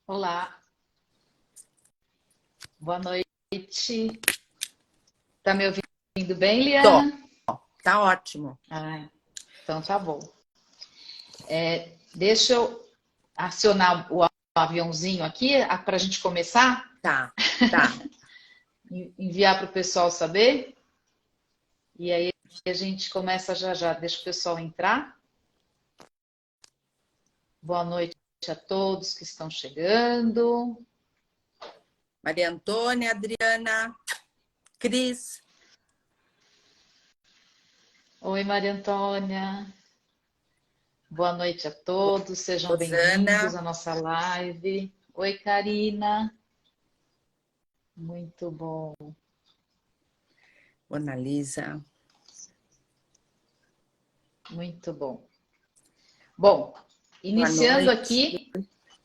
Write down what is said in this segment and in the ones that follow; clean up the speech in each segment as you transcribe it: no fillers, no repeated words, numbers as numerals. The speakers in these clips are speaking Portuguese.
Olá, boa noite. Tá me ouvindo bem, Tô, Liana? tá ótimo. Ah, então tá bom. Deixa eu acionar o aviãozinho aqui para a gente começar, Tá, tá. enviar para o pessoal saber, e aí a gente começa já já. Deixa o pessoal entrar. Boa noite a todos que estão chegando. Maria Antônia, Adriana, Cris, Oi, Maria Antônia. Boa noite a todos, sejam bem-vindos Rosana, à nossa live. Oi, Karina. Muito bom. Ana Lisa. Muito bom. Bom, Boa iniciando noite. aqui,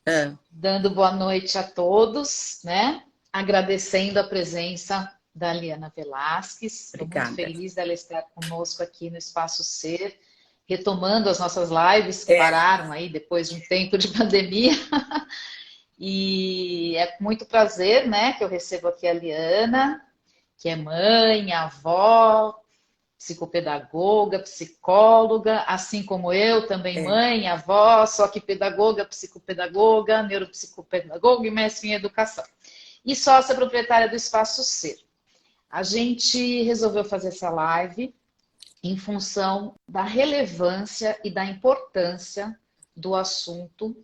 Ah, dando boa noite a todos, né? Agradecendo a presença da Liana Velasquez. Estou muito obrigada. feliz dela estar conosco aqui no Espaço Ser, retomando as nossas lives que É, pararam aí depois de um tempo de pandemia. E é com muito prazer, né, que eu recebo aqui a Liana, que é mãe, avó, psicopedagoga, psicóloga, assim como eu, também é, mãe, avó, só que pedagoga, psicopedagoga, neuropsicopedagoga e mestre em educação. E sócia proprietária do Espaço Ser. A gente resolveu fazer essa live em função da relevância e da importância do assunto,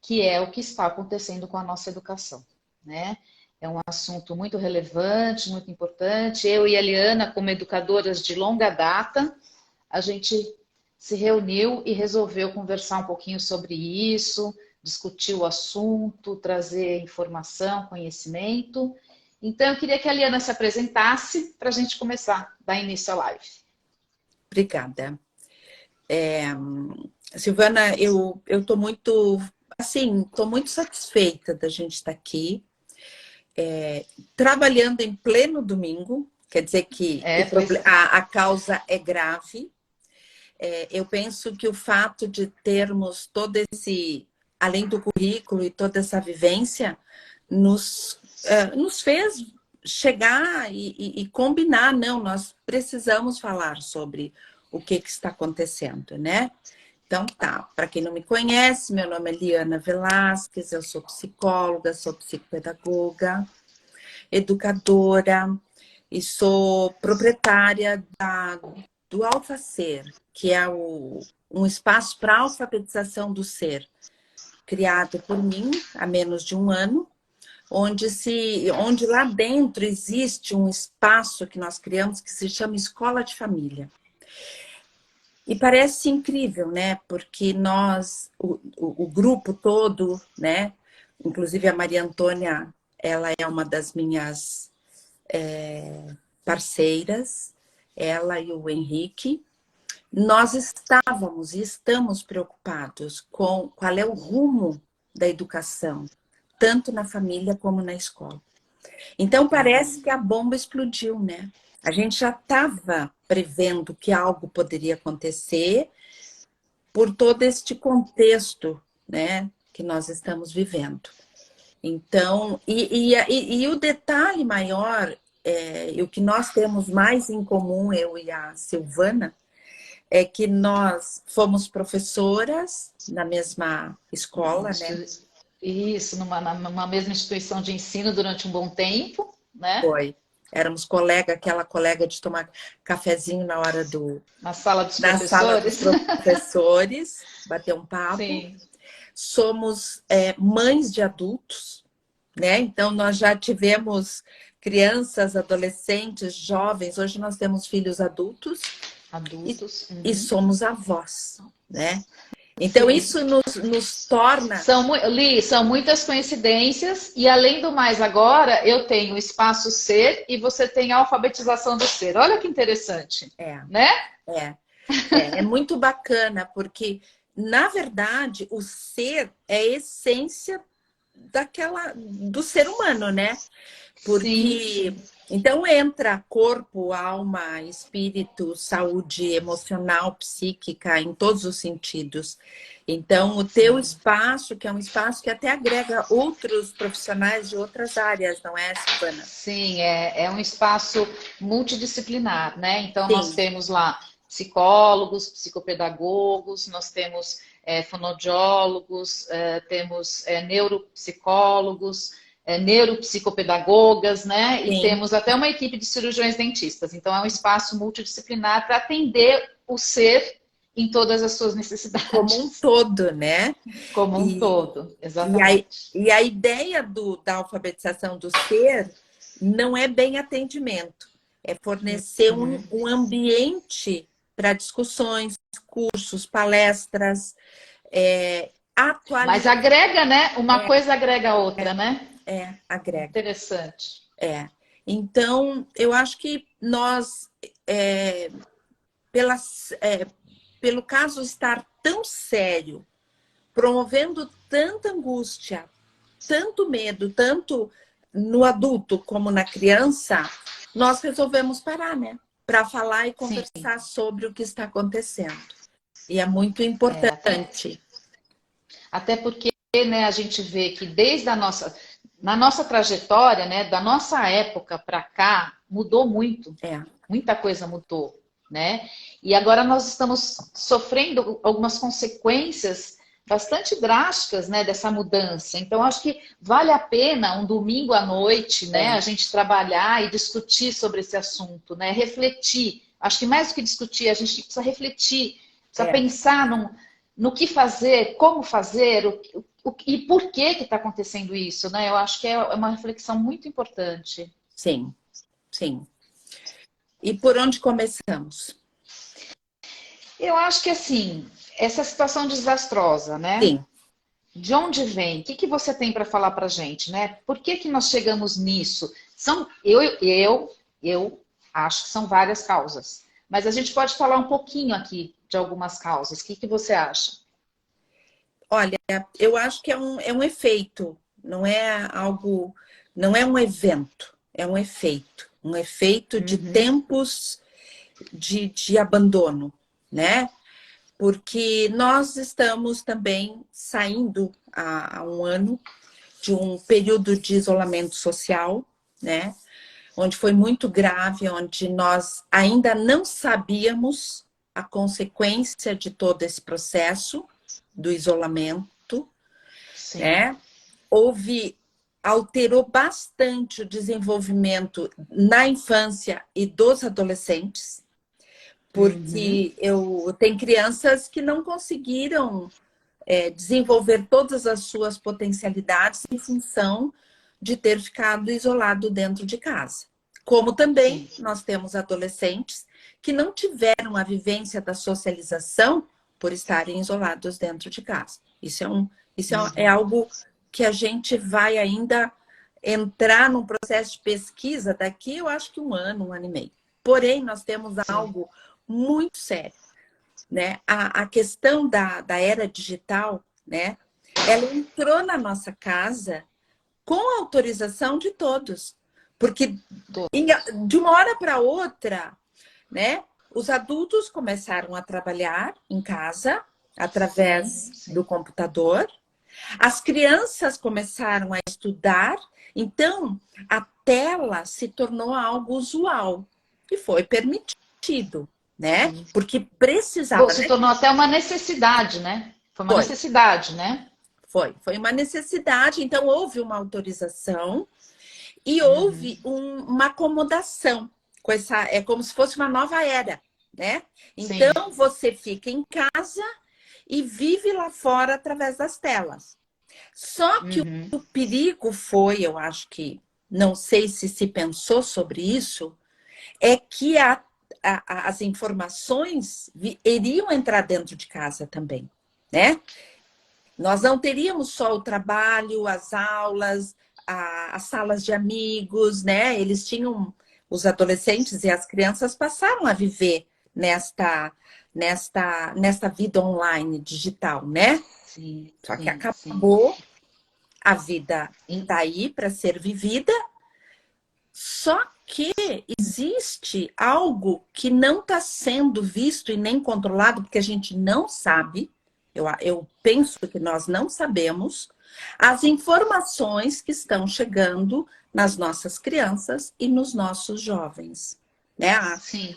que é o que está acontecendo com a nossa educação, né? É um assunto muito relevante, muito importante. Eu e a Eliana, como educadoras de longa data, a gente se reuniu e resolveu conversar um pouquinho sobre isso, discutir o assunto, trazer informação, conhecimento. Então, eu queria que a Eliana se apresentasse para a gente começar, dar início à live. obrigada. Silvana, eu tô muito, assim, tô muito satisfeita da gente estar aqui, trabalhando em pleno domingo, quer dizer que Pois é. a causa é grave. Eu penso que o fato de termos todo esse, além do currículo e toda essa vivência, nos fez chegar e combinar, não, nós precisamos falar sobre o que está acontecendo, né? Então, tá, para quem não me conhece, meu nome é Liana Velasquez, eu sou psicóloga, sou psicopedagoga, educadora e sou proprietária do Alfacer, que é um espaço para alfabetização do ser, criado por mim há menos de um ano, onde lá dentro existe um espaço que nós criamos que se chama Escola de Família. E parece incrível, né? Porque o grupo todo, né? Inclusive a Maria Antônia, ela é uma das minhas parceiras, ela e o Henrique. Nós estávamos e estamos preocupados com qual é o rumo da educação, tanto na família como na escola. Então parece que a bomba explodiu, né? A gente já estava prevendo que algo poderia acontecer por todo este contexto, né, que nós estamos vivendo. Então, e o detalhe maior, e o que nós temos mais em comum, eu e a Silvana, é que nós fomos professoras na mesma escola, né? Isso, numa mesma instituição de ensino durante um bom tempo, né? Foi. Éramos colega, aquela colega de tomar cafezinho na hora Na sala dos na sala dos professores. professores, bater um papo. Sim. Somos mães de adultos, né? Então nós já tivemos crianças, adolescentes, jovens. Hoje nós temos filhos adultos Adultos. e Uhum. somos avós, né? Então Sim. isso nos torna. Li, são muitas coincidências, e além do mais, agora eu tenho o espaço ser e você tem a alfabetização do ser. Olha que interessante, É, né? é, é muito bacana, porque, na verdade, o ser é a essência do ser humano, né? Porque Sim. então entra corpo, alma, espírito, saúde emocional, psíquica, em todos os sentidos. Então, o teu Sim. espaço, que é um espaço que até agrega outros profissionais de outras áreas, não é, Silvana? Sim, é um espaço multidisciplinar, né? Então, nós Sim, temos lá psicólogos, psicopedagogos, nós temos fonoaudiólogos, temos neuropsicólogos, neuropsicopedagogas, né? E sim. temos até uma equipe de cirurgiões dentistas. Então, é um espaço multidisciplinar para atender o ser em todas as suas Como um necessidades, todo, né? como um E, todo, e, a, exatamente. e a ideia da alfabetização do ser não é bem atendimento, é fornecer um ambiente para discussões, cursos, palestras, Mas atualizar, agrega, né? Uma coisa agrega a outra, né? agrega. Interessante. É. Então, eu acho que nós, é, pelas, é, pelo caso estar tão sério, promovendo tanta angústia, tanto medo, tanto no adulto como na criança, nós resolvemos parar, né? Para falar e Sim, conversar sobre o que está acontecendo. E é muito até, importante. até porque, né, a gente vê que desde na nossa trajetória, né, da nossa época para cá, mudou muito. É, Muita coisa mudou, né? E agora nós estamos sofrendo algumas consequências bastante drásticas, né, dessa mudança. Então, acho que vale a pena um domingo à noite, né, é, a gente trabalhar e discutir sobre esse assunto, né, refletir. Acho que mais do que discutir, a gente precisa refletir, precisa é, pensar no que fazer, como fazer, e por que está acontecendo isso, né? Eu acho que é uma reflexão muito importante. sim, sim. E por onde começamos? Eu acho que assim, essa situação desastrosa, né? Sim, De onde vem? O que que você tem para falar para a gente, né? Por que que nós chegamos nisso? Eu acho que são várias causas, mas a gente pode falar um pouquinho aqui de algumas causas. O que que você acha? olha, eu acho que é um efeito, não é algo, não é um evento, é um efeito de Uhum, tempos de abandono, né? Porque nós estamos também saindo há um ano de um período de isolamento social, né? Onde foi muito grave, onde nós ainda não sabíamos a consequência de todo esse processo do isolamento, sim. né? Alterou bastante o desenvolvimento na infância e dos adolescentes, Uhum, porque eu tenho crianças que não conseguiram desenvolver todas as suas potencialidades em função de ter ficado isolado dentro de casa. Como também sim. nós temos adolescentes que não tiveram a vivência da socialização por estarem isolados dentro de casa. Isso é algo que a gente vai ainda entrar num processo de pesquisa daqui, eu acho que um ano e meio. Porém, nós temos Sim. algo muito sério, né? A questão da era digital, né? Ela entrou na nossa casa com a autorização de todos, porque de uma hora para outra, né? Os adultos começaram a trabalhar em casa Sim, através do sim. computador, as crianças começaram a estudar, então a tela se tornou algo usual e foi permitido, né? Sim. Porque precisava, Se né? tornou até uma necessidade, né? Foi uma Foi, necessidade, né? foi uma necessidade, então houve uma autorização e Uhum. houve uma acomodação com essa, é como se fosse uma nova era, né? Então Sim. você fica em casa e vive lá fora através das telas. Só que Uhum. o perigo foi, eu acho que, não sei se pensou sobre isso, é que as informações iriam entrar dentro de casa também, né? Nós não teríamos só o trabalho, as aulas, as salas de amigos, né? Eles tinham, os adolescentes e as crianças passaram a viver nesta vida online digital, né? Sim, Só que sim, sim. acabou A vida está aí para ser vivida, só que existe algo que não está sendo visto e nem controlado, porque a gente não sabe, eu penso que nós não sabemos, as informações que estão chegando nas nossas crianças e nos nossos jovens. Né? Sim,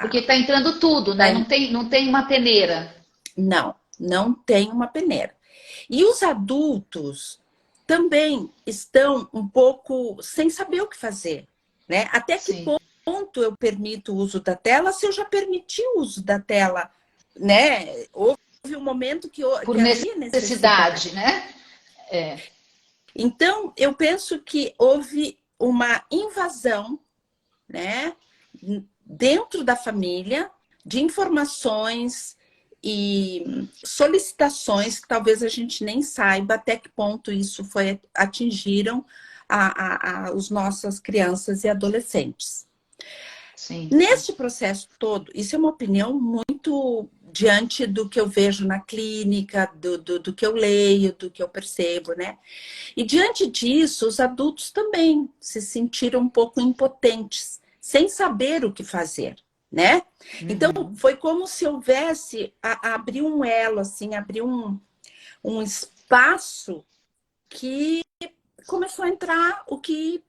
porque está entrando tudo, né? Não tem uma peneira. Não tem uma peneira. E os adultos também estão um pouco sem saber o que fazer, né? Até que ponto eu permito o uso da tela, se eu já permiti o uso da tela, né? Houve um momento que Por havia necessidade, né? Então, eu penso que houve uma invasão, né, dentro da família, de informações e solicitações que talvez a gente nem saiba até que ponto isso atingiram os nossas crianças e adolescentes. Sim. Neste processo todo, isso é uma opinião muito diante do que eu vejo na clínica, do que eu leio, do que eu percebo, né? E diante disso, os adultos também se sentiram um pouco impotentes, sem saber o que fazer, né? Então, foi como se houvesse, abrir um elo, assim, abrir um espaço que começou a entrar o que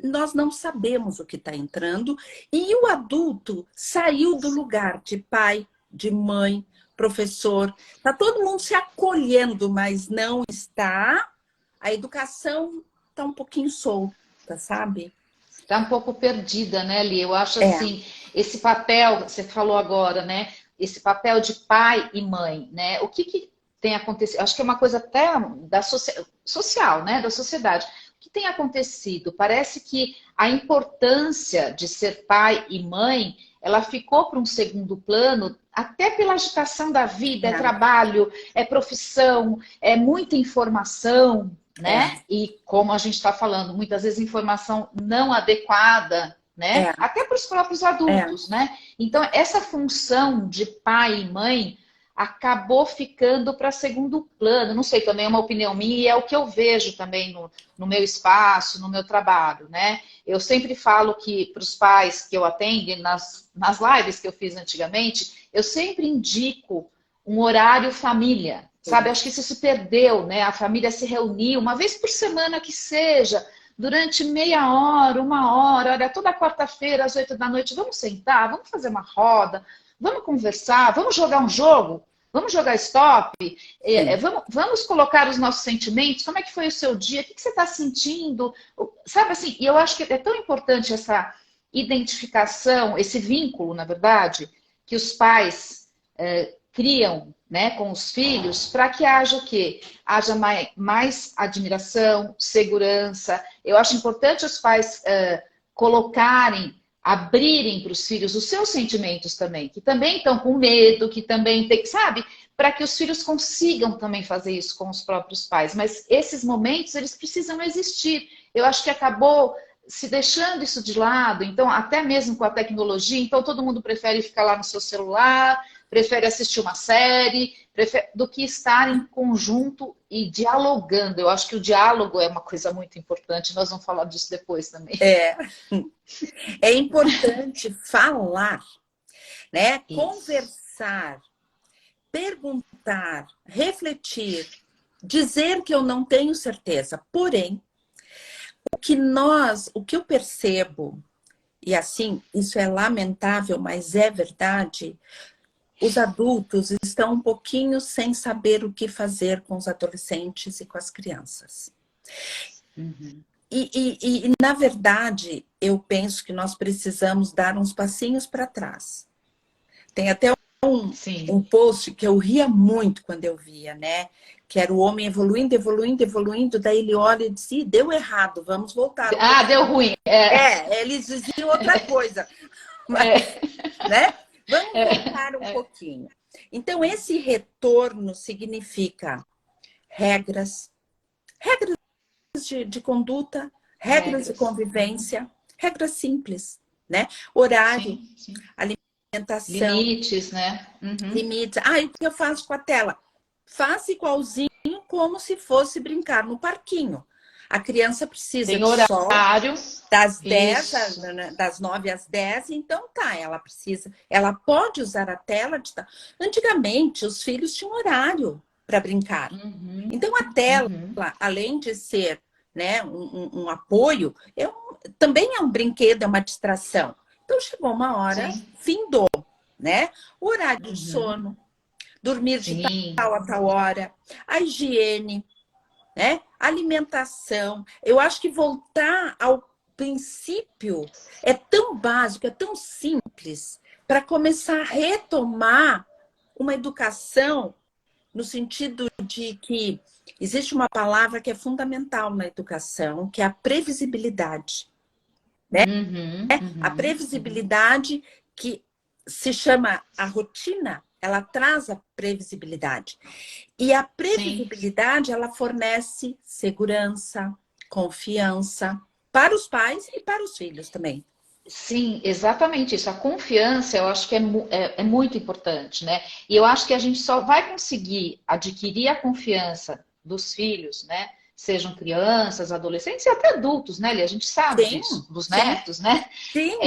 nós não sabemos o que está entrando, e o adulto saiu do lugar de pai, de mãe, professor. Está todo mundo se acolhendo, mas não está. A educação está um pouquinho solta, sabe? Está um pouco perdida, né, Li? Eu acho assim, esse papel, você falou agora, né? Esse papel de pai e mãe, né? O que tem acontecido? Acho que é uma coisa até social, né? Da sociedade. O que tem acontecido? Parece que a importância de ser pai e mãe, ela ficou para um segundo plano, até pela agitação da vida, é trabalho, é profissão, é muita informação, né? E como a gente está falando, muitas vezes informação não adequada, né? Até para os próprios adultos, né? Então, essa função de pai e mãe acabou ficando para segundo plano. Não sei, também é uma opinião minha e é o que eu vejo também no meu espaço, no meu trabalho, né? Eu sempre falo que para os pais que eu atendo, nas lives que eu fiz antigamente, eu sempre indico um horário família, sabe? Acho que isso se perdeu, né? A família se reunir uma vez por semana que seja, durante meia hora, uma hora, olha, toda quarta-feira, às 8 da noite, vamos sentar, vamos fazer uma roda, vamos conversar, vamos jogar um jogo, vamos jogar stop, vamos colocar os nossos sentimentos, como é que foi o seu dia, o que você está sentindo, sabe assim? E eu acho que é tão importante essa identificação, esse vínculo, na verdade, que os pais criam, né, com os filhos, para que haja o quê? Haja mais admiração, segurança. Eu acho importante os pais colocarem, abrirem para os filhos os seus sentimentos também, que também estão com medo, que também tem, sabe? Para que os filhos consigam também fazer isso com os próprios pais. Mas esses momentos, eles precisam existir. Eu acho que acabou se deixando isso de lado, então, até mesmo com a tecnologia, então todo mundo prefere ficar lá no seu celular, prefere assistir uma série, do que estar em conjunto e dialogando. Eu acho que o diálogo é uma coisa muito importante, nós vamos falar disso depois também. É importante falar, né? Conversar, perguntar, refletir, dizer que eu não tenho certeza. Porém, o que eu percebo, e assim, isso é lamentável, mas é verdade, os adultos estão um pouquinho sem saber o que fazer com os adolescentes e com as crianças. E, na verdade, eu penso que nós precisamos dar uns passinhos para trás. Tem até um post que eu ria muito quando eu via, né? Que era o homem evoluindo, evoluindo, evoluindo, daí ele olha e diz, deu errado, vamos voltar. Deu ruim. Eles diziam outra coisa. Mas, né? Vamos voltar um pouquinho. Então, esse retorno significa regras de conduta, regras de convivência, regras simples, né? Horário, alimentação. Limites, né? Limites. E o que eu faço com a tela? Faça igualzinho como se fosse brincar no parquinho. A criança precisa Tem de sol horário. das 10, Isso. das 9 às 10, então tá, ela pode usar a tela Antigamente, os filhos tinham horário para brincar. Uhum, Então, a tela, uhum. além de ser, né, um apoio, também é um brinquedo, é uma distração. Então, chegou uma hora, Sim. findou, né? O horário de Uhum. sono, dormir de Sim. tal a tal hora, a higiene, né? Alimentação. Eu acho que voltar ao princípio é tão básico, é tão simples, para começar a retomar uma educação no sentido de que existe uma palavra que é fundamental na educação, que é a previsibilidade. Uhum, A uhum, uhum. previsibilidade que se chama a rotina, ela traz a previsibilidade. E a Sim. previsibilidade, ela fornece segurança, confiança para os pais e para os filhos também. Sim, exatamente isso. A confiança, eu acho que é muito importante, né? E eu acho que a gente só vai conseguir adquirir a confiança dos filhos, né? Sejam crianças, adolescentes e até adultos, né, Li? A gente sabe Sim, disso, dos sim, netos, né? sim,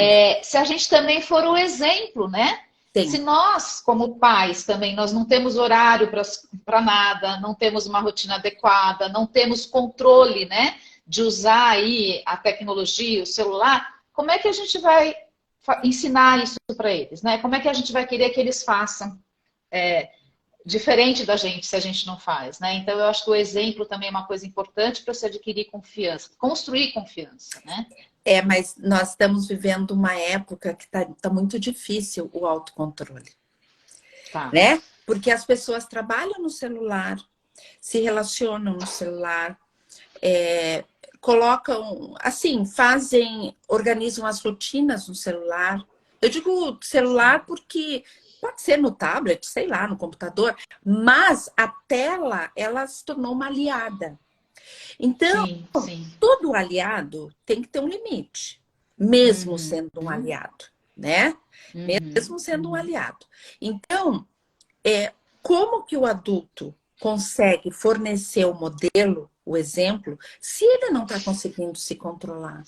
Se a gente também for o exemplo, né? Se sim. nós, como pais, também nós não temos horário para nada, não temos uma rotina adequada, não temos controle, né? De usar aí a tecnologia, o celular, como é que a gente vai ensinar isso para eles, né? Como é que a gente vai querer que eles façam diferente da gente se a gente não faz, né? Então eu acho que o exemplo também é uma coisa importante para se adquirir confiança, construir confiança, né? Mas nós estamos vivendo uma época que tá muito difícil o autocontrole, Tá. né? Porque as pessoas trabalham no celular, se relacionam no celular, colocam, assim, organizam as rotinas no celular. Eu digo celular porque pode ser no tablet, sei lá, no computador, mas a tela, ela se tornou uma aliada. Então, Sim, sim. todo aliado tem que ter um limite, mesmo Uhum, sendo um aliado, né? uhum, Mesmo sendo um uhum. aliado. Então, como que o adulto consegue fornecer o modelo, o exemplo, se ele não está conseguindo se controlar?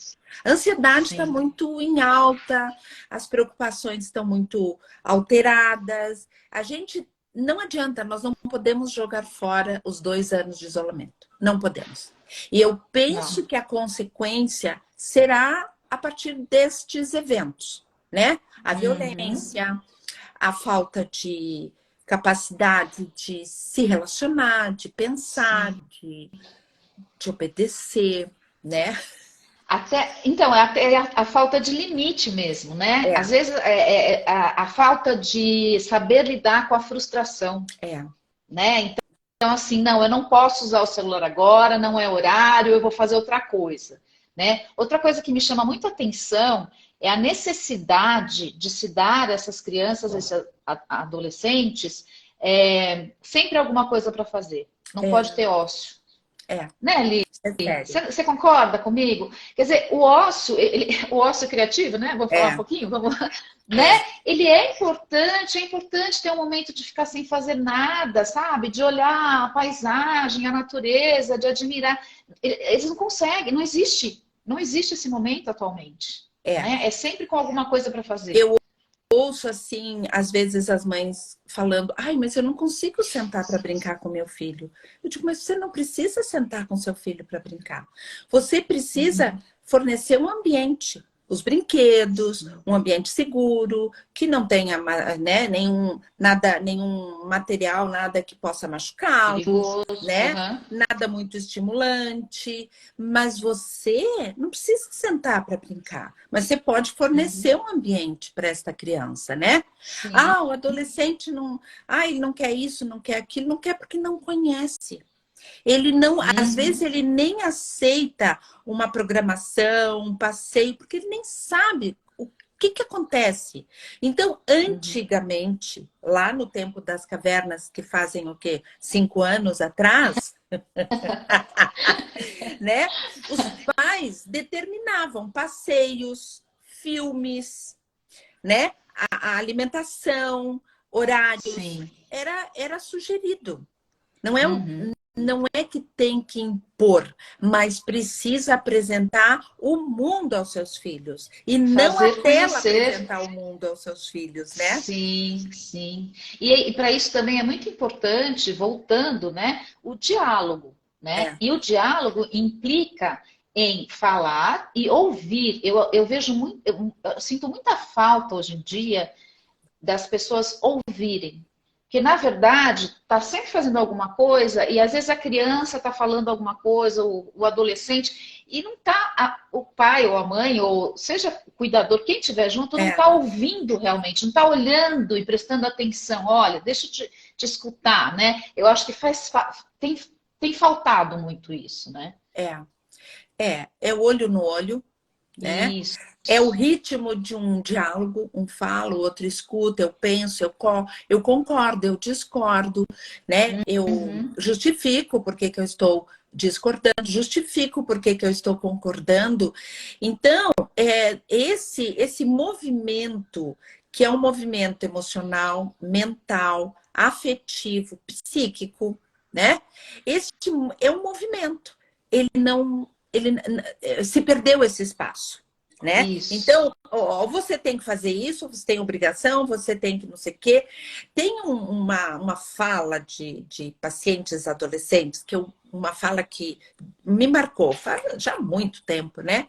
A ansiedade está Sim. muito em alta, as preocupações estão muito alteradas. A gente não adianta, nós não podemos jogar fora os 2 anos de isolamento. Não podemos. E eu Não. penso que a consequência será a partir destes eventos, né? A Uhum. violência, a falta de capacidade de se relacionar, de pensar, Sim. de obedecer, né? Então, é até a falta de limite mesmo, né? É, Às vezes a falta de saber lidar com a frustração, é, né? Então, assim, não, eu não posso usar o celular agora, não é horário, eu vou fazer outra coisa, né? Outra coisa que me chama muito atenção é a necessidade de se dar a essas crianças, esses adolescentes, sempre alguma coisa para fazer. Não pode é, ter ócio, é, né, Li? é sério. Você concorda comigo? Quer dizer, o ócio, o ócio criativo, né? Vou falar um É, pouquinho, vamos, né? é. Ele é importante ter um momento de ficar sem fazer nada, sabe? De olhar a paisagem, a natureza, de admirar. Eles não conseguem, não existe esse momento atualmente, É. né? É sempre com alguma coisa para fazer. Eu ouço assim, às vezes as mães falando: ai, mas eu não consigo sentar para brincar com meu filho. Eu digo, mas você não precisa sentar com seu filho para brincar. Você precisa Uhum. fornecer um ambiente, os brinquedos, um ambiente seguro, que não tenha, né, nenhum material, nada que possa machucá-lo, Perigoso. né? Uhum. Nada muito estimulante, mas você não precisa sentar para brincar, mas você pode fornecer Uhum. um ambiente para esta criança, né? Sim. Ah, o adolescente não, ele não quer isso, não quer aquilo, não quer porque não conhece. Ele não, às vezes Uhum. ele nem aceita uma programação, um passeio, porque ele nem sabe o que acontece. Então, Uhum. antigamente, lá no tempo das cavernas, que fazem o quê? 5 anos atrás, né? Os pais determinavam passeios, filmes, né? A alimentação, horários, Sim. era sugerido. Não é, Uhum. não é que tem que impor, mas precisa apresentar o mundo aos seus filhos. E não a Fazer tela conhecer. apresentar o mundo aos seus filhos, né? Sim, sim. E para isso também é muito importante, voltando, né, o diálogo, né? É, E o diálogo implica em falar e ouvir. Eu vejo muito, eu sinto muita falta hoje em dia das pessoas ouvirem. Que, na verdade, está sempre fazendo alguma coisa e, às vezes, a criança está falando alguma coisa, o adolescente, e não está o pai ou a mãe, ou seja, o cuidador, quem estiver junto, não é, está ouvindo realmente, não está olhando e prestando atenção. Olha, deixa eu te escutar, né? Eu acho que tem faltado muito isso, né? é. É olho no olho, né? Isso. É o ritmo de um diálogo, um fala, o outro escuta, eu penso, eu concordo, eu discordo, né? Eu Uhum. justifico por que que eu estou discordando, justifico por que que eu estou concordando. Então, esse movimento, que é um movimento emocional, mental, afetivo, psíquico, né? Este é um movimento. Ele não, ele se perdeu esse espaço. Né? Isso. Então, ó, você tem que fazer isso, você tem obrigação, você tem que não sei o quê. Tem uma fala de pacientes adolescentes, uma fala que me marcou, faz já há muito tempo, né?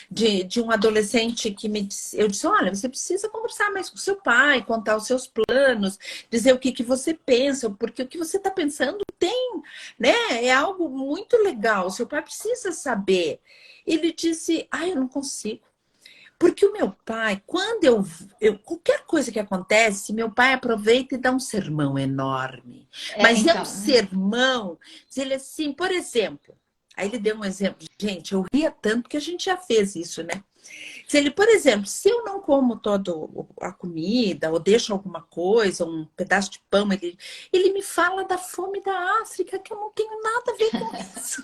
De um adolescente que eu disse, olha, você precisa conversar mais com seu pai, contar os seus planos, dizer o que, que você pensa, porque o que você está pensando tem, né? É algo muito legal, seu pai precisa saber. Ele disse, eu não consigo. Porque o meu pai, quando qualquer coisa que acontece, meu pai aproveita e dá um sermão enorme. Mas é um Então, sermão, diz ele assim, por exemplo, aí ele deu um exemplo, gente, eu ria tanto que a gente já fez isso, né? Se ele, por exemplo, se eu não como toda a comida, ou deixo alguma coisa, um pedaço de pão, ele me fala da fome da África, que eu não tenho nada a ver com isso.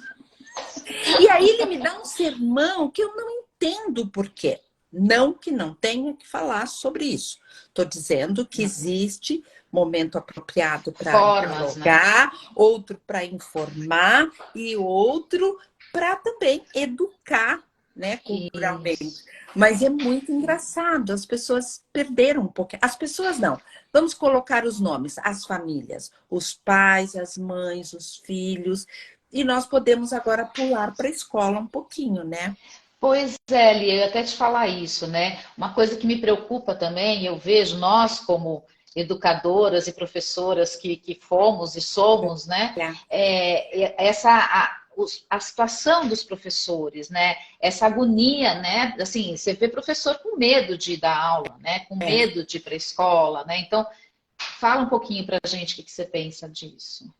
E aí ele me dá um sermão que eu não entendo por quê. Não que não tenha que falar sobre isso. Estou dizendo que existe momento apropriado para formas, né? dialogar, outro para informar e outro para também educar, né, culturalmente. Isso. Mas é muito engraçado, as pessoas perderam um pouco. As pessoas não. Vamos colocar os nomes, as famílias, os pais, as mães, os filhos. E nós podemos agora pular para a escola um pouquinho, né? Pois é, Lia, eu ia até te falar isso, né? Uma coisa que me preocupa também, eu vejo nós como educadoras e professoras que fomos e somos, né? É, A situação dos professores, né? Essa agonia, né? Assim, você vê professor com medo de dar aula, né? Com é. medo de ir para a escola, né? Então, fala um pouquinho para a gente o que você pensa disso.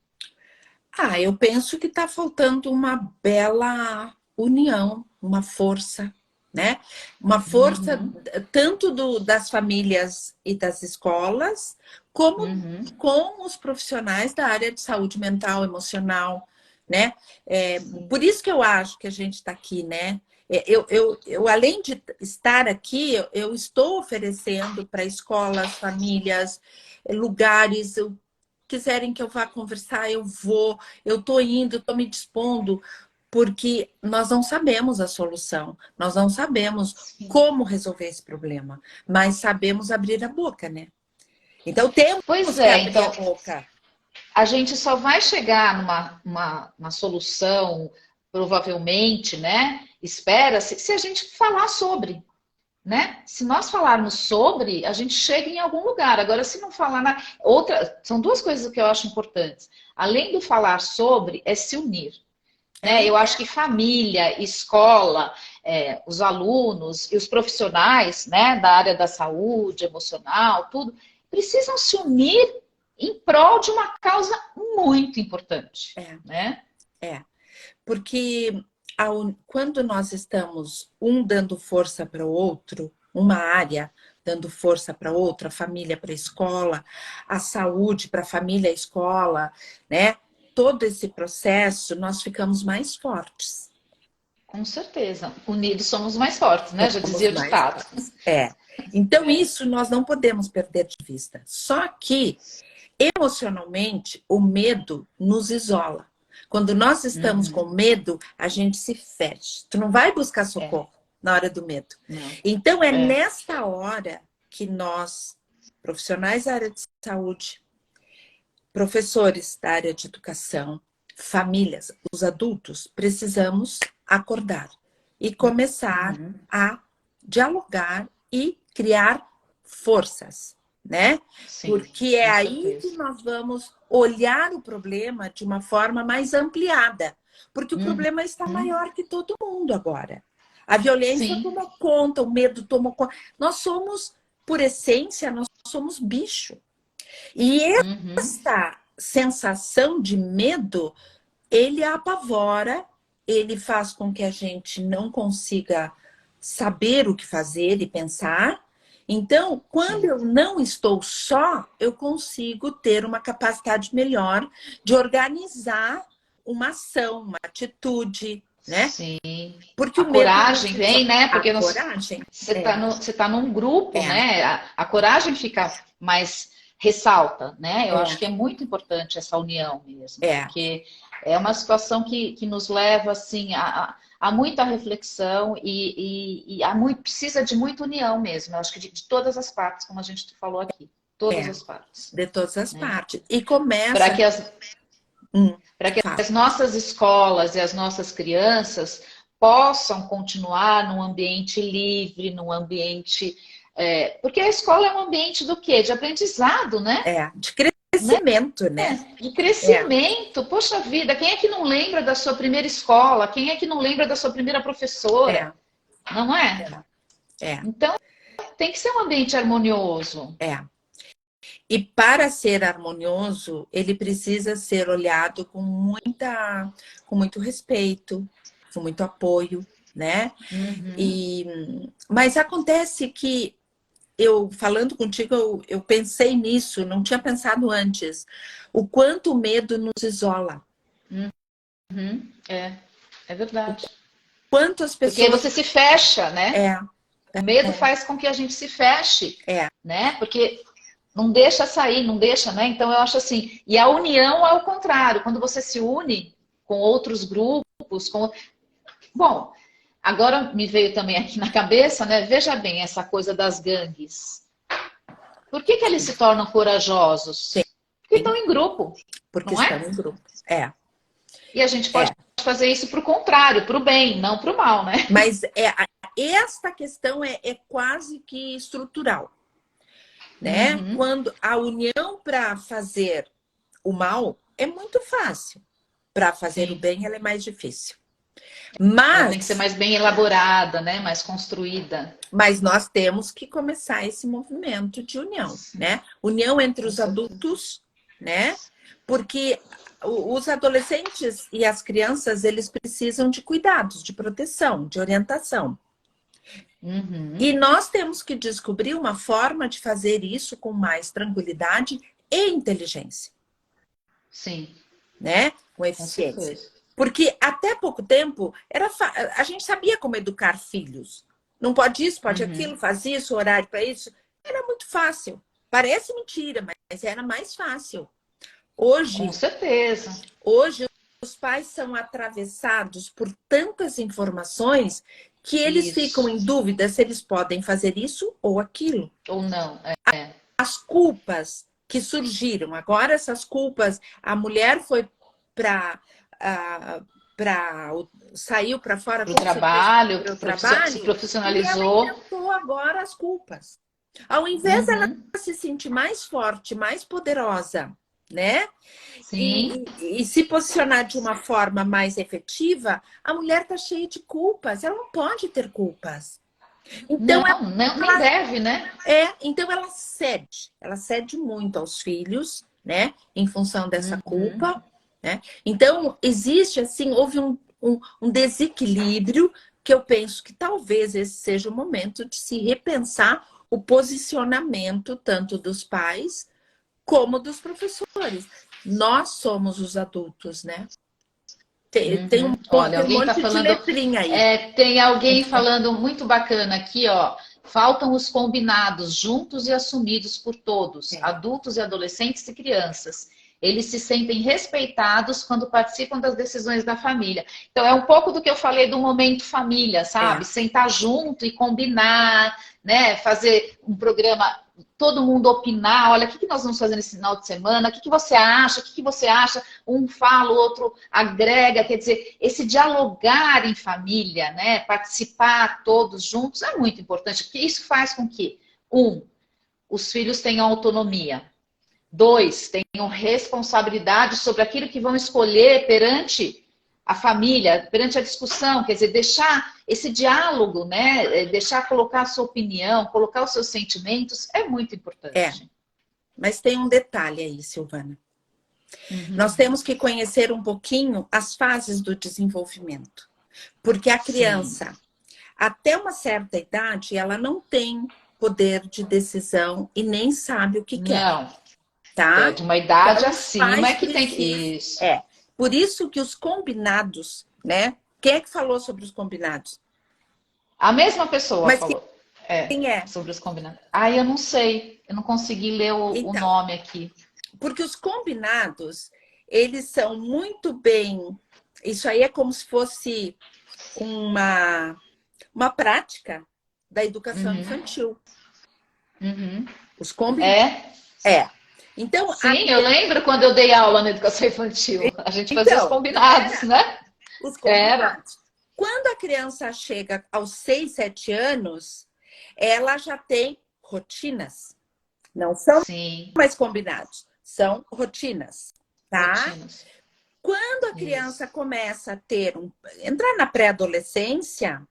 Eu penso que está faltando uma bela união, uma força, né? Uma força Uhum, tanto das famílias e das escolas, como uhum. com os profissionais da área de saúde mental, emocional, né? Por Sim. isso que eu acho que a gente está aqui, né? Além de estar aqui, eu estou oferecendo para escolas, famílias, lugares, quiserem que eu vá conversar, eu vou, eu estou indo, estou me dispondo, porque nós não sabemos a solução, nós não sabemos Sim. como resolver esse problema, mas sabemos abrir a boca, né? Então Pois temos que é, abrir a então boca. a gente só vai chegar numa uma solução, provavelmente, né? Espera-se, se a gente falar sobre, né? Se nós falarmos sobre, a gente chega em algum lugar. Agora, se não falar na outra, são duas coisas que eu acho importantes. Além do falar sobre, é se unir, né? Eu É, acho que família, escola, os alunos e os profissionais, né, da área da saúde, emocional, tudo, precisam se unir em prol de uma causa muito importante, é, né? é. Porque quando nós estamos um dando força para o outro, uma área dando força para outra, a família para a escola, a saúde para a família e a escola, né? Todo esse processo, nós ficamos mais fortes. Com certeza. Unidos somos mais fortes, né? Já Somos dizia o mais ditado. fortes. Então, É. isso nós não podemos perder de vista. Só que, emocionalmente, o medo nos isola. Quando nós estamos com medo, a gente se fecha. Tu não vai buscar socorro na hora do medo. Não. Então, nesta hora que nós, profissionais da área de saúde, professores da área de educação, famílias, os adultos, precisamos acordar e começar a dialogar e criar forças, né? Sim, porque é com aí certeza. que nós vamos olhar o problema de uma forma mais ampliada, porque o problema está maior que todo mundo agora. A violência Sim. tomou conta, o medo tomou conta. Nós somos, por essência, nós somos bicho. E essa sensação de medo, ele apavora, ele faz com que a gente não consiga saber o que fazer e pensar. Então, quando eu não estou só, eu consigo ter uma capacidade melhor de organizar uma ação, uma atitude, né? Sim. Porque A o medo coragem vem, né? Porque a coragem você tá num grupo, né? A coragem fica mais ressalta, né? Eu acho que é muito importante essa união mesmo, porque é uma situação que nos leva assim a muita reflexão e precisa de muita união mesmo. Eu acho que de todas as partes, como a gente falou aqui, todas as partes. De todas as né? partes. E começa... Para que as nossas escolas e as nossas crianças possam continuar num ambiente livre, num ambiente... porque a escola é um ambiente do quê? De aprendizado, né? De crescimento, né? De crescimento. Poxa vida, quem é que não lembra da sua primeira escola? Quem é que não lembra da sua primeira professora? Não é? Então, tem que ser um ambiente harmonioso. E para ser harmonioso, ele precisa ser olhado com muito respeito, com muito apoio, né? Mas acontece que falando contigo, eu pensei nisso, não tinha pensado antes. O quanto o medo nos isola. É verdade. Quantas pessoas... Porque você se fecha, né? O medo faz com que a gente se feche, né? Porque não deixa sair, não deixa, né? Então eu acho assim, e a união é o contrário, quando você se une com outros grupos, Bom, agora me veio também aqui na cabeça, né? Veja bem essa coisa das gangues. Por que eles se tornam corajosos? Porque estão em grupo. Porque não estão em grupo. E a gente pode fazer isso para o contrário, para o bem, não para o mal, né? Mas esta questão é quase que estrutural. Né? Quando a união para fazer o mal é muito fácil. Para fazer o bem, ela é mais difícil. Mas ela tem que ser mais bem elaborada, né? Mais construída. Mas nós temos que começar esse movimento de união, né? União entre os adultos, né? Porque os adolescentes e as crianças, eles precisam de cuidados, de proteção, de orientação. E nós temos que descobrir uma forma de fazer isso com mais tranquilidade e inteligência. Sim. Né? Com eficiência. Porque até pouco tempo, a gente sabia como educar filhos. Não pode isso, pode aquilo, faz isso, horário para isso. Era muito fácil. Parece mentira, mas era mais fácil. Hoje, com certeza. Hoje, os pais são atravessados por tantas informações que eles ficam em dúvida se eles podem fazer isso ou aquilo. Ou não. As culpas que surgiram. Agora, essas culpas, a mulher foi saiu para fora para o trabalho, se profissionalizou. E ela inventou agora as culpas. Ao invés dela se sentir mais forte, mais poderosa, né? Sim. E se posicionar de uma forma mais efetiva, a mulher está cheia de culpas. Ela não pode ter culpas. Então, nem deve, né? Então ela cede muito aos filhos, né? Em função dessa culpa, né? Então, houve um desequilíbrio que eu penso que talvez esse seja o momento de se repensar o posicionamento tanto dos pais como dos professores. Nós somos os adultos, né? Tem um monte de letrinha aí. Tem alguém falando muito bacana aqui, ó. Faltam os combinados, juntos e assumidos por todos, adultos e adolescentes e crianças. Eles se sentem respeitados quando participam das decisões da família. Então, é um pouco do que eu falei do momento família, sabe? Sentar junto e combinar, né? Fazer um programa, todo mundo opinar. Olha, o que nós vamos fazer nesse final de semana? O que você acha? O que você acha? Um fala, o outro agrega. Quer dizer, esse dialogar em família, né? Participar todos juntos é muito importante, porque isso faz com que, os filhos tenham autonomia. 2, tenham responsabilidade sobre aquilo que vão escolher perante a família, perante a discussão, quer dizer, deixar esse diálogo, né? Deixar colocar a sua opinião, colocar os seus sentimentos, é muito importante. Mas tem um detalhe aí, Silvana. Nós temos que conhecer um pouquinho as fases do desenvolvimento. Porque a criança, até uma certa idade, ela não tem poder de decisão e nem sabe o que quer. Não. Tá? De uma idade então, acima é que tem que... Isso. Por isso que os combinados, né? Quem é que falou sobre os combinados? A mesma pessoa falou. Quem é? Sobre os combinados. Eu não sei. Eu não consegui ler o nome aqui. Porque os combinados, eles são muito bem... Isso aí é como se fosse uma prática da educação infantil. Os combinados. Então, sim, eu lembro quando eu dei aula na educação infantil. A gente fazia os combinados, né? Os combinados. Quando a criança chega aos 6, 7 anos, ela já tem rotinas. Não são mais combinados, são rotinas, tá? Quando a criança começa a entrar na pré-adolescência,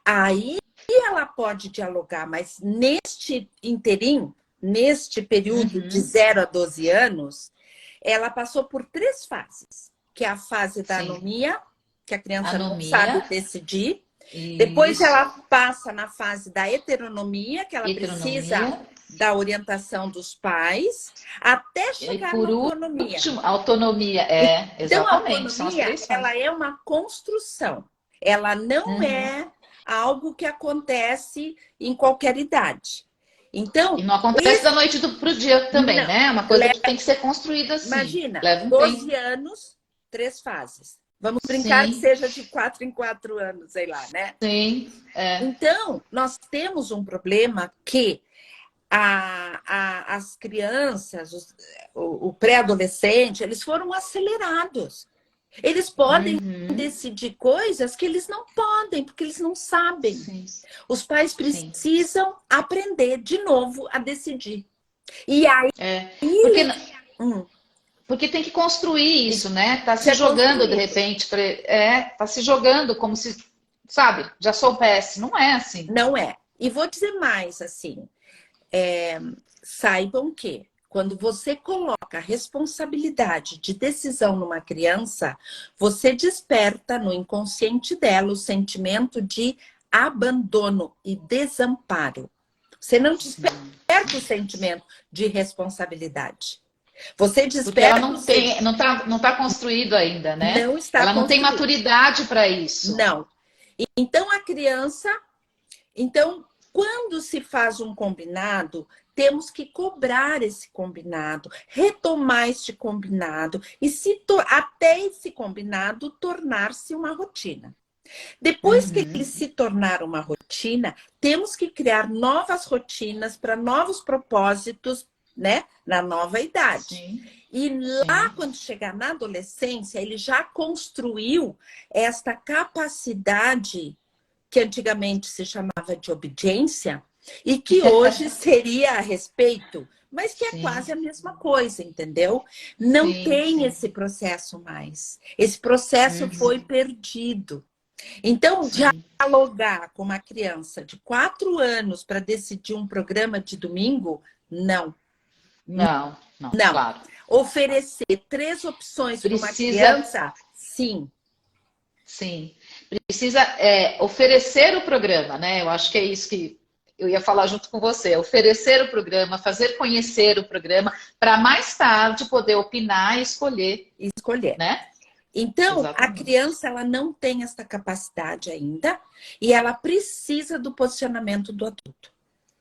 aí ela pode dialogar, mas neste inteirinho, neste período de 0 a 12 anos, ela passou por 3 fases. Que é a fase da anomia, que a criança não sabe decidir. Isso. Depois ela passa na fase da heteronomia, que ela precisa da orientação dos pais, até chegar na autonomia. Autonomia, exatamente. Então, a autonomia, ela é uma construção. Ela não é algo que acontece em qualquer idade. Então, e não acontece da noite para o dia também, né? É uma coisa que tem que ser construída assim. Imagina, 12 anos, 3 fases. Vamos brincar que seja de 4 em 4 anos, sei lá, né? Sim. Então, nós temos um problema que as crianças, o pré-adolescente, eles foram acelerados. Eles podem decidir coisas que eles não podem, porque eles não sabem. Os pais precisam aprender de novo a decidir. E aí... Porque tem que construir isso, né? Tá se jogando, de repente. Tá se jogando como se, sabe, já soubesse. Não é assim. Não é. E vou dizer mais, assim. Saibam que quando você coloca a responsabilidade de decisão numa criança, você desperta no inconsciente dela o sentimento de abandono e desamparo. Você não desperta o sentimento de responsabilidade. Você desperta... Porque ela não tá construído ainda, né? Não está ela não construído. Tem maturidade para isso. Não. Então, a criança... Então, quando se faz um combinado... Temos que cobrar esse combinado, retomar este combinado e até esse combinado tornar-se uma rotina. Depois que ele se tornar uma rotina, temos que criar novas rotinas para novos propósitos, né? Na nova idade. E lá, quando chegar na adolescência, ele já construiu esta capacidade que antigamente se chamava de obediência, e que hoje seria a respeito, mas que é quase a mesma coisa, entendeu? Não tem esse processo mais. Esse processo foi perdido. Então, dialogar com uma criança de 4 anos para decidir um programa de domingo, não. Não. Claro. Oferecer 3 opções para uma criança, sim. Sim. Precisa oferecer o programa, né? Eu acho que é isso que eu ia falar junto com você, oferecer o programa, fazer conhecer o programa, para mais tarde poder opinar e escolher. Né? Então, a criança ela não tem essa capacidade ainda e ela precisa do posicionamento do adulto,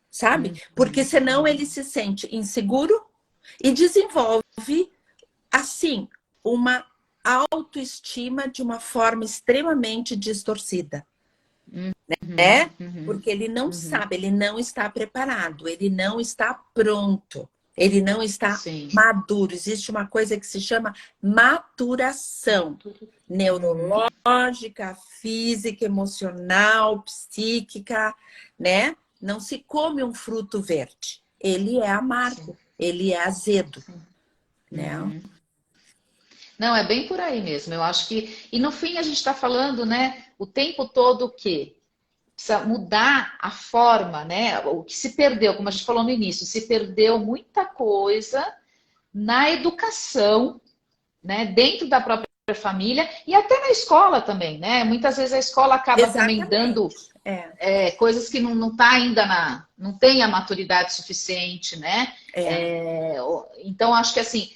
sabe? Porque senão ele se sente inseguro e desenvolve assim, uma autoestima de uma forma extremamente distorcida, né? Porque ele não sabe, ele não está preparado, ele não está pronto, ele não está Sim. maduro. Existe uma coisa que se chama maturação neurológica, física, emocional, psíquica, né? Não se come um fruto verde. Ele é amargo, ele é azedo, né? Não, é bem por aí mesmo. Eu acho que. E no fim a gente está falando, né, o tempo todo o quê? Precisa mudar a forma, né? O que se perdeu, como a gente falou no início, se perdeu muita coisa na educação, né? Dentro da própria família e até na escola também, né? Muitas vezes a escola acaba também dando coisas que não tá ainda não tem a maturidade suficiente, né? Então acho que assim,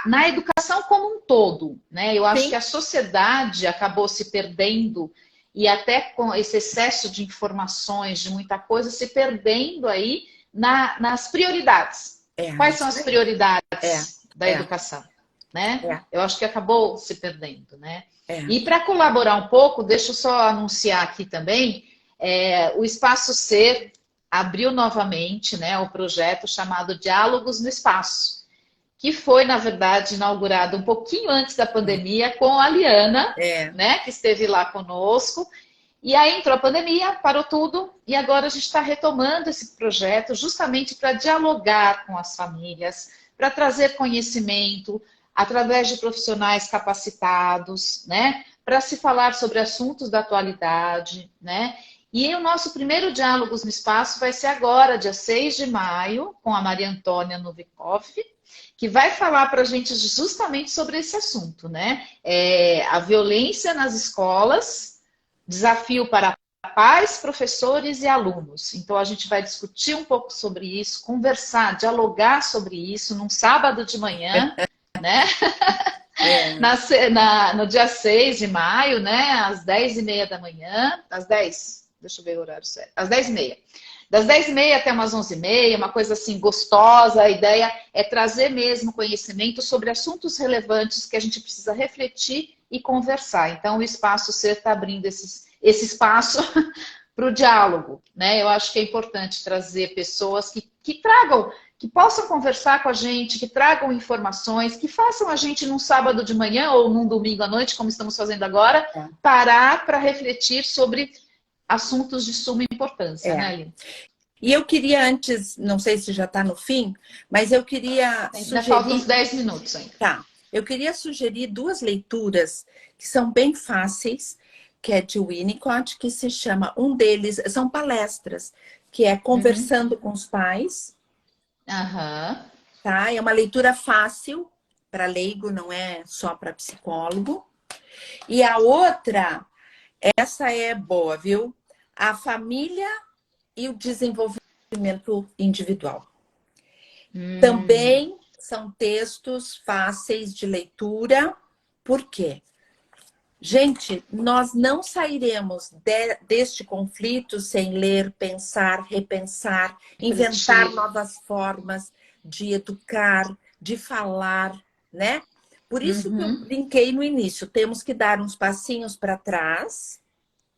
na educação como um todo, né? Eu acho que a sociedade acabou se perdendo e até com esse excesso de informações, de muita coisa, se perdendo aí nas prioridades. Quais são as prioridades da educação? Né? Eu acho que acabou se perdendo, né? E para colaborar um pouco, deixa eu só anunciar aqui também, o Espaço Ser abriu novamente, né, o projeto chamado Diálogos no Espaço, que foi, na verdade, inaugurado um pouquinho antes da pandemia com a Liana, né, que esteve lá conosco. E aí entrou a pandemia, parou tudo, e agora a gente está retomando esse projeto justamente para dialogar com as famílias, para trazer conhecimento, através de profissionais capacitados, né, para se falar sobre assuntos da atualidade, né. E o nosso primeiro Diálogos no Espaço vai ser agora, dia 6 de maio, com a Maria Antônia Novikov, que vai falar para a gente justamente sobre esse assunto, né? A violência nas escolas, desafio para pais, professores e alunos. Então, a gente vai discutir um pouco sobre isso, conversar, dialogar sobre isso num sábado de manhã, né? No dia 6 de maio, né? Às 10h30 da manhã, às 10, deixa eu ver o horário certo, às 10h30. Das 10h30 até umas 11h30, uma coisa assim gostosa. A ideia é trazer mesmo conhecimento sobre assuntos relevantes que a gente precisa refletir e conversar. Então, o Espaço Ser está abrindo esse espaço para o diálogo, né? Eu acho que é importante trazer pessoas que tragam, que possam conversar com a gente, que tragam informações, que façam a gente num sábado de manhã ou num domingo à noite, como estamos fazendo agora, parar para refletir sobre assuntos de suma importância, né, Aline? E eu queria antes, não sei se já está no fim, mas eu queria ainda faltam uns 10 minutos ainda. Tá. Eu queria sugerir 2 leituras que são bem fáceis, que é de Winnicott, que se chama, um deles, são palestras, que é Conversando com os Pais. Tá? É uma leitura fácil, para leigo, não é só para psicólogo. E a outra, essa é boa, viu? A Família e o Desenvolvimento Individual. Também são textos fáceis de leitura. Por quê? Gente, nós não sairemos deste conflito sem ler, pensar, repensar, inventar novas formas de educar, de falar, né? Por isso que eu brinquei no início, temos que dar uns passinhos para trás,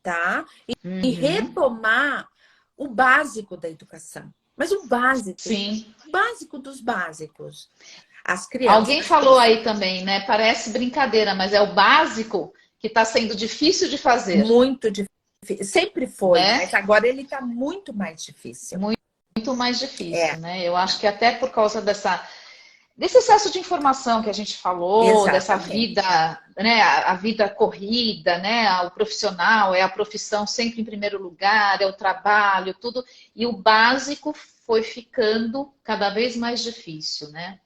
tá? E retomar o básico da educação. Mas o básico, o básico dos básicos. As crianças. Alguém falou aí também, né? Parece brincadeira, mas é o básico que está sendo difícil de fazer. Muito difícil. Sempre foi, né? Mas agora ele está muito mais difícil. Muito mais difícil, né? Eu acho que até por causa desse excesso de informação que a gente falou, dessa vida, né? A vida corrida, né? O profissional, é a profissão sempre em primeiro lugar, é o trabalho, tudo. E o básico foi ficando cada vez mais difícil, né?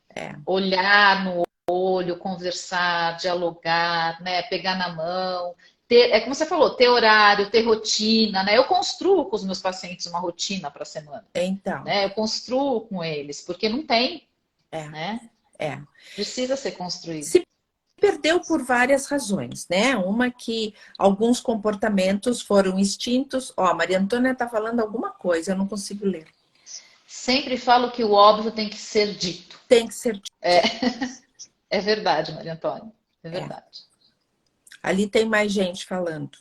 Olhar no olho, conversar, dialogar, né? Pegar na mão. É como você falou, ter horário, ter rotina, né? Eu construo com os meus pacientes uma rotina para a semana. Então. Né? Eu construo com eles, porque não tem. Né? Precisa ser construído. Se perdeu por várias razões, né? Uma que alguns comportamentos foram extintos. Ó, a Maria Antônia está falando alguma coisa, eu não consigo ler. Sempre falo que o óbvio tem que ser dito. Tem que ser dito. É verdade, Maria Antônia. É É. verdade. Ali tem mais gente falando.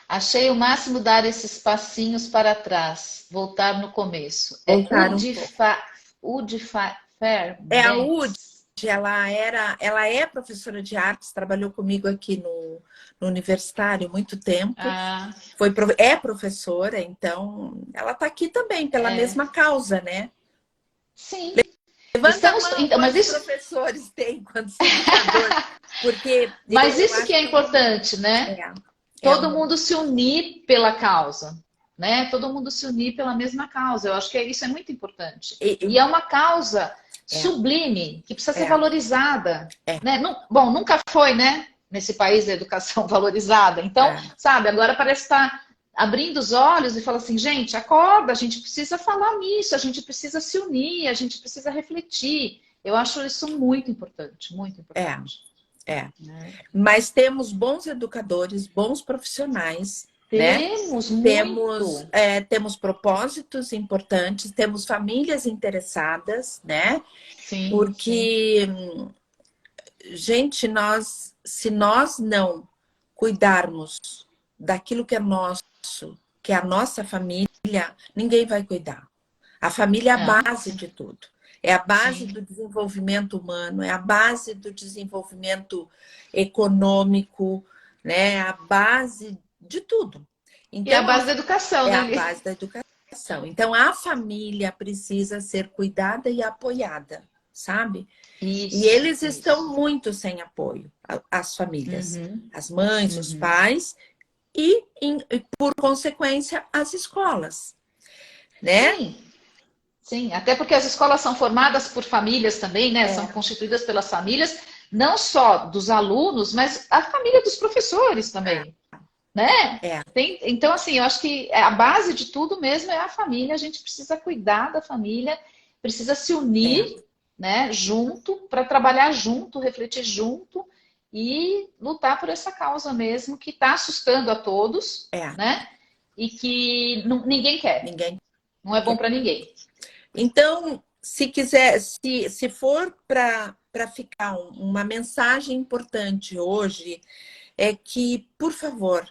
Achei o máximo dar esses passinhos para trás, voltar no começo. É Voltar um pouco. É a UD, Fairbanks. ela é professora de artes, trabalhou comigo aqui no universitário muito tempo. Ah, É professora, então ela está aqui também pela é. mesma causa, né? Sim. Levanta a Estamos, mão, então, quantos professores tem, quantos educadores? Porque mas eu isso que acho é que importante, né? é, é Todo um, mundo se unir pela causa, né? Todo mundo se unir pela mesma causa. Eu acho que isso é muito importante. E é uma causa é, sublime, que precisa ser é, valorizada, é, né? Bom, nunca foi, né? Nesse país a educação valorizada. Então, é, sabe, agora parece estar abrindo os olhos e fala assim, gente, acorda, a gente precisa falar nisso, a gente precisa se unir, a gente precisa refletir. Eu acho isso muito importante, muito é, importante. é. Né? Mas temos bons educadores, bons profissionais, né? Temos muito. Temos propósitos importantes, temos famílias interessadas, né? Sim, sim. Porque, gente, se nós não cuidarmos daquilo que é nosso, que é a nossa família, ninguém vai cuidar. A família é a É, base de tudo. É a base sim. do desenvolvimento humano, é a base do desenvolvimento econômico, né? É a base de tudo. E a Então, base da educação, é né, a Li? base da educação. Então, a família precisa ser cuidada e apoiada, sabe? E Isso, eles estão isso. muito sem apoio, as famílias, Uhum, as mães, os uhum. pais e, por consequência, as escolas, né? Sim, sim. Até porque as escolas são formadas por famílias também, né? São É, constituídas pelas famílias, não só dos alunos, mas a família dos professores também, né? é, Então, assim, eu acho que a base de tudo mesmo é a família. A gente precisa cuidar da família, precisa se é, unir, né, junto, para trabalhar junto, refletir junto e lutar por essa causa mesmo que está assustando a todos, é. né? E que ninguém quer, Ninguém não é bom quer. para ninguém. Então, se quiser, se for para ficar uma mensagem importante hoje, é que, por favor,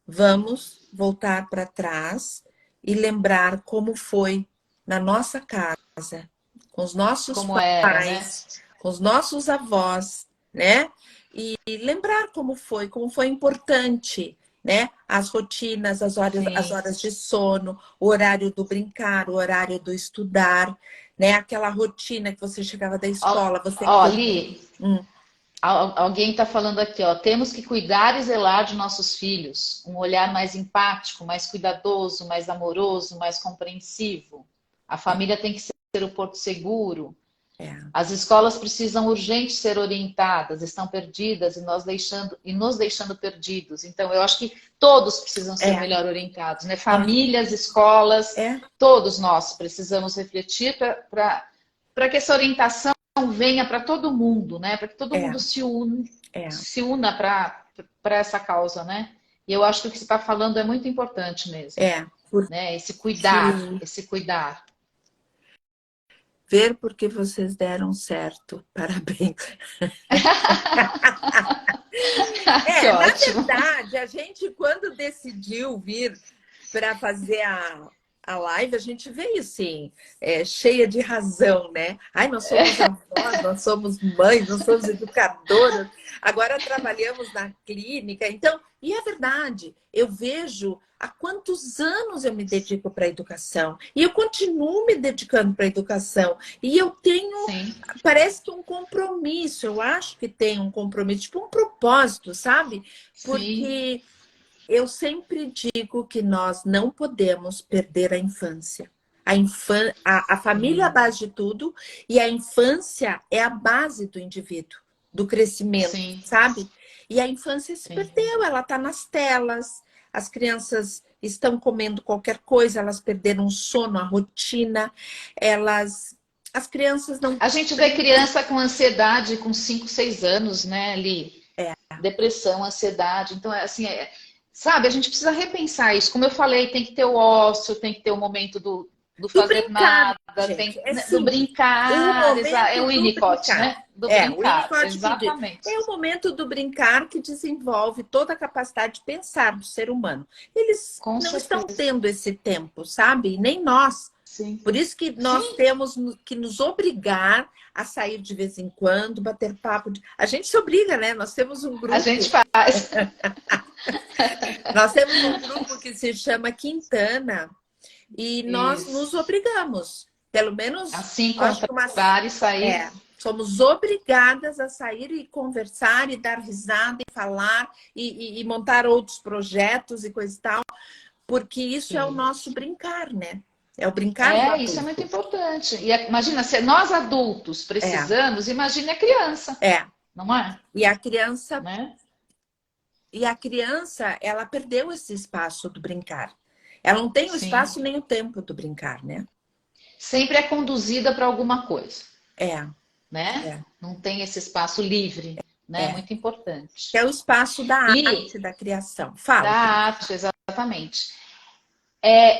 vamos voltar para trás e lembrar como foi na nossa casa, com os nossos Como era, né? pais, com os nossos avós, né? E lembrar como foi importante, né? As rotinas, as Sim. horas de sono, o horário do brincar, o horário do estudar, né? Aquela rotina que você chegava da escola, você Ó, comia. ali, alguém está falando aqui, ó, temos que cuidar e zelar de nossos filhos, um olhar mais empático, mais cuidadoso, mais amoroso, mais compreensivo. A família tem que ser o porto seguro. É, As escolas precisam urgente ser orientadas, estão perdidas e nos deixando perdidos. Então, eu acho que todos precisam ser é, melhor orientados, né? nós, Famílias, escolas, é, todos nós precisamos refletir para que essa orientação venha para todo mundo, né? Para que todo é, mundo é, se una para essa causa, né? E eu acho que o que você está falando é muito importante mesmo, é, né? Esse cuidar, porque esse cuidar. ver porque vocês deram certo. Parabéns. Que Na ótimo. verdade, a gente, quando decidiu vir para fazer a live, a gente veio assim, cheia de razão, né? Ai, nós somos avós, nós somos mães, nós somos educadoras, agora trabalhamos na clínica. Então, e é verdade, eu vejo há quantos anos eu me dedico para a educação e eu continuo me dedicando para a educação. E eu tenho, Sim. parece que um compromisso, eu acho que tem um compromisso, tipo um propósito, sabe? Sim, Porque eu sempre digo que nós não podemos perder a infância. A família é a sim, base de tudo e a infância é a base do indivíduo, do crescimento, sim, sabe? E a infância se sim. perdeu, ela está nas telas, as crianças estão comendo qualquer coisa, elas perderam o sono, a rotina, as crianças não A gente vê brincam. criança com ansiedade com 5, 6 anos, né, Li? É, Depressão, ansiedade. Então, assim, sabe, a gente precisa repensar isso. Como eu falei, tem que ter o ócio, tem que ter o momento do Do fazer brincar, nada, gente. É do simples. brincar, O momento é o do Winnicott, brincar. né? Do É, o brincar, Winnicott que diz. exatamente. É o momento do brincar que desenvolve toda a capacidade de pensar do ser humano. Eles Com não estão certeza. tendo esse tempo, sabe? Nem nós. Sim. Por isso que nós Sim. temos que nos obrigar a sair de vez em quando, bater papo. A gente se obriga, né? Nós temos um grupo. A gente faz. Nós temos um grupo que se chama Quintana e nós nos Isso. obrigamos. Pelo menos, Assim, acho que encontrar e sair. somos obrigadas a sair e conversar e dar risada e falar e montar outros projetos e coisa e tal, porque isso é o nosso brincar, né? É o brincar do adulto. Isso é muito importante. E imagina, se nós adultos precisamos, imagine a criança. Não é? E a criança, né? Ela perdeu esse espaço do brincar. Ela não tem o espaço nem o tempo do brincar, né? Sempre é conduzida para alguma coisa. Né? Não tem esse espaço livre, né? Muito importante. Que é o espaço da arte, da criação. Fala. Da arte, exatamente.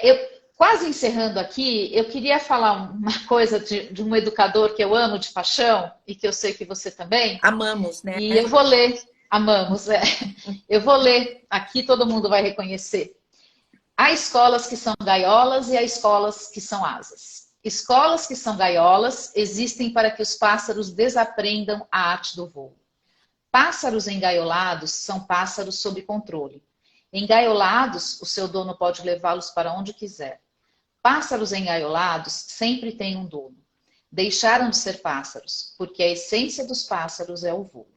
Eu, quase encerrando aqui, eu queria falar uma coisa de um educador que eu amo de paixão e que eu sei que você também. Amamos, né? E eu vou ler. Amamos, Eu vou ler. Aqui todo mundo vai reconhecer. Há escolas que são gaiolas e há escolas que são asas. Escolas que são gaiolas existem para que os pássaros desaprendam a arte do voo. Pássaros engaiolados são pássaros sob controle. Engaiolados, o seu dono pode levá-los para onde quiser. Pássaros engaiolados sempre têm um dono. Deixaram de ser pássaros, porque a essência dos pássaros é o voo.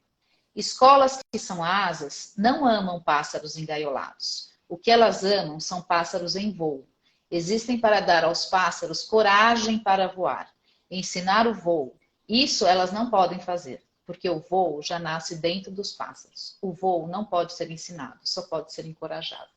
Escolas que são asas não amam pássaros engaiolados. O que elas amam são pássaros em voo. Existem para dar aos pássaros coragem para voar. Ensinar o voo. Isso elas não podem fazer, porque o voo já nasce dentro dos pássaros. O voo não pode ser ensinado, só pode ser encorajado.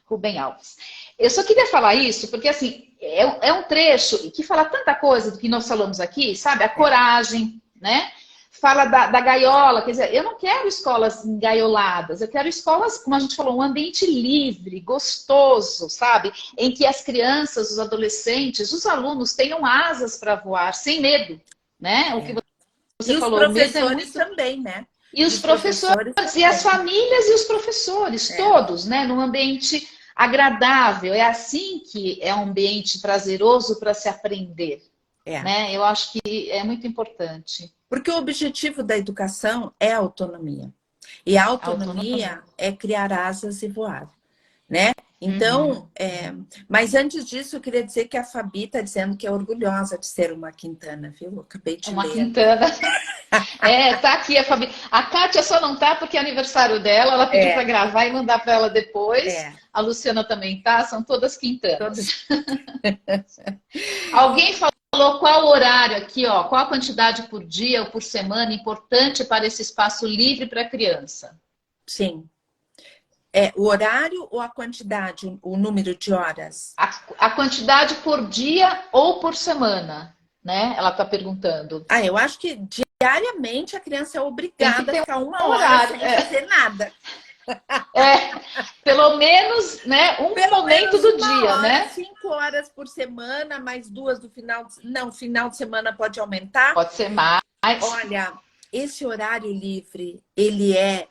Rubem Alves. Eu só queria falar isso, porque assim, é um trecho que fala tanta coisa do que nós falamos aqui, sabe? A coragem, né? Fala da gaiola, quer dizer, eu não quero escolas engaioladas, eu quero escolas, como a gente falou, um ambiente livre, gostoso, sabe? Em que as crianças, os adolescentes, os alunos tenham asas para voar, sem medo, né? O que você falou. E os professores também, né? E os professores, e as famílias e os professores, todos, né? Num ambiente agradável. É assim que é um ambiente prazeroso para se aprender. Né? Eu acho que é muito importante. Porque o objetivo da educação é a autonomia. E a autonomia é criar asas e voar, né? Então, mas antes disso, eu queria dizer que a Fabi está dizendo que é orgulhosa de ser uma Quintana, viu? Eu acabei de ler. Uma Quintana. Tá aqui a Fabi. A Kátia só não tá porque é aniversário dela, ela pediu para gravar e mandar para ela depois. A Luciana também tá, são todas Quintanas. Alguém falou qual o horário aqui, ó, qual a quantidade por dia ou por semana importante para esse espaço livre para a criança? Sim. O horário ou a quantidade, o número de horas? A quantidade por dia ou por semana, né? Ela está perguntando. Eu acho que diariamente a criança é obrigada a ficar uma hora sem fazer nada. Pelo menos, né, momento do dia, né? 5 horas por semana, mais 2 do final de... Não, final de semana pode aumentar? Pode ser mais. Olha, esse horário livre, ele é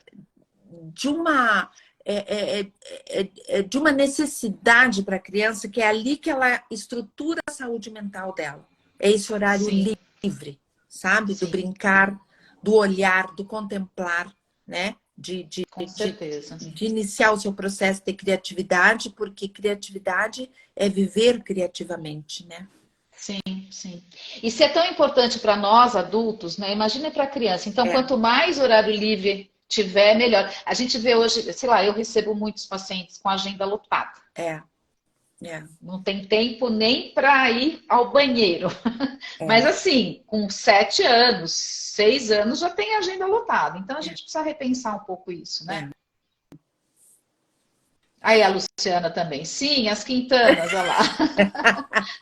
de uma... de uma necessidade para a criança, que é ali que ela estrutura a saúde mental dela. É esse horário livre, sabe? Do brincar, do olhar, do contemplar, né? De iniciar o seu processo de criatividade, porque criatividade é viver criativamente, né? Sim, sim. Isso é tão importante para nós adultos, né? Imagina para a criança. Então, quanto mais horário livre tiver, melhor. A gente vê hoje, sei lá, eu recebo muitos pacientes com agenda lotada. Não tem tempo nem para ir ao banheiro. Mas assim, com 7 anos, 6 anos, já tem agenda lotada. Então a gente precisa repensar um pouco isso, né? Aí a Luciana também. Sim, as Quintanas, olha lá.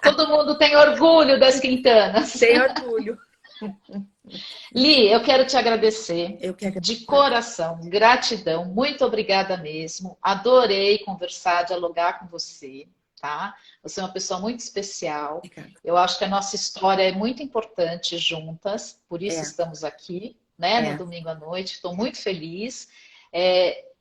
Todo mundo tem orgulho das Quintanas. Tem orgulho. Li, eu quero te agradecer de coração, gratidão, muito obrigada mesmo. Adorei conversar, dialogar com você. tá? Você é uma pessoa muito especial. Obrigada. Eu acho que a nossa história é muito importante juntas, por isso É, estamos aqui, né, no é. domingo à noite. Estou muito feliz.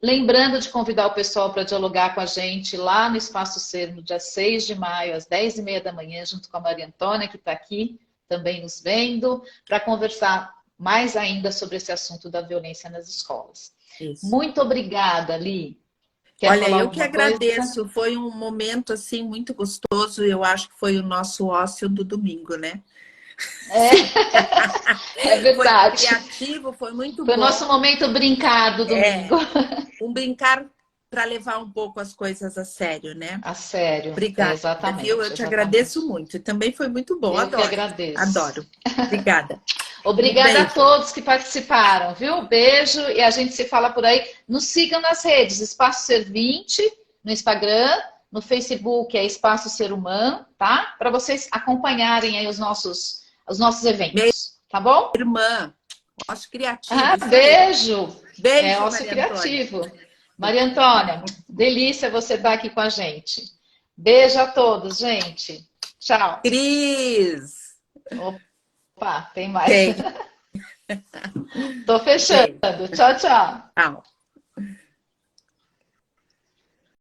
Lembrando de convidar o pessoal para dialogar com a gente lá no Espaço Ser, no dia 6 de maio, às 10h30 da manhã, junto com a Maria Antônia, que está aqui também nos vendo, para conversar mais ainda sobre esse assunto da violência nas escolas. Isso. Muito obrigada, Li. Quer Olha, falar eu que alguma coisa? agradeço. Foi um momento assim muito gostoso. Eu acho que foi o nosso ócio do domingo, né? É Foi verdade. criativo, foi muito Foi o nosso bom. momento brincar do domingo. Um brincar para levar um pouco as coisas a sério, né? A sério. Obrigada, viu? Eu Exatamente, te agradeço exatamente. muito. E também foi muito bom. Eu que Adoro, agradeço. adoro. Obrigada. Um Obrigada a beijo. todos que participaram, viu? Beijo e a gente se fala por aí. Nos sigam nas redes, Espaço Ser 20, no Instagram, no Facebook é Espaço Ser Humano, tá? Para vocês acompanharem aí os nossos Minha eventos, tá bom? irmã, ócio criativo, isso aí. Beijo! É Beijo, ócio Maria Antônia. criativo. Maria Antônia, delícia você estar aqui com a gente. Beijo a todos, gente. Tchau. Cris. Opa, tem mais. Tem. Tô fechando. Beijo. Tchau, tchau. Tchau.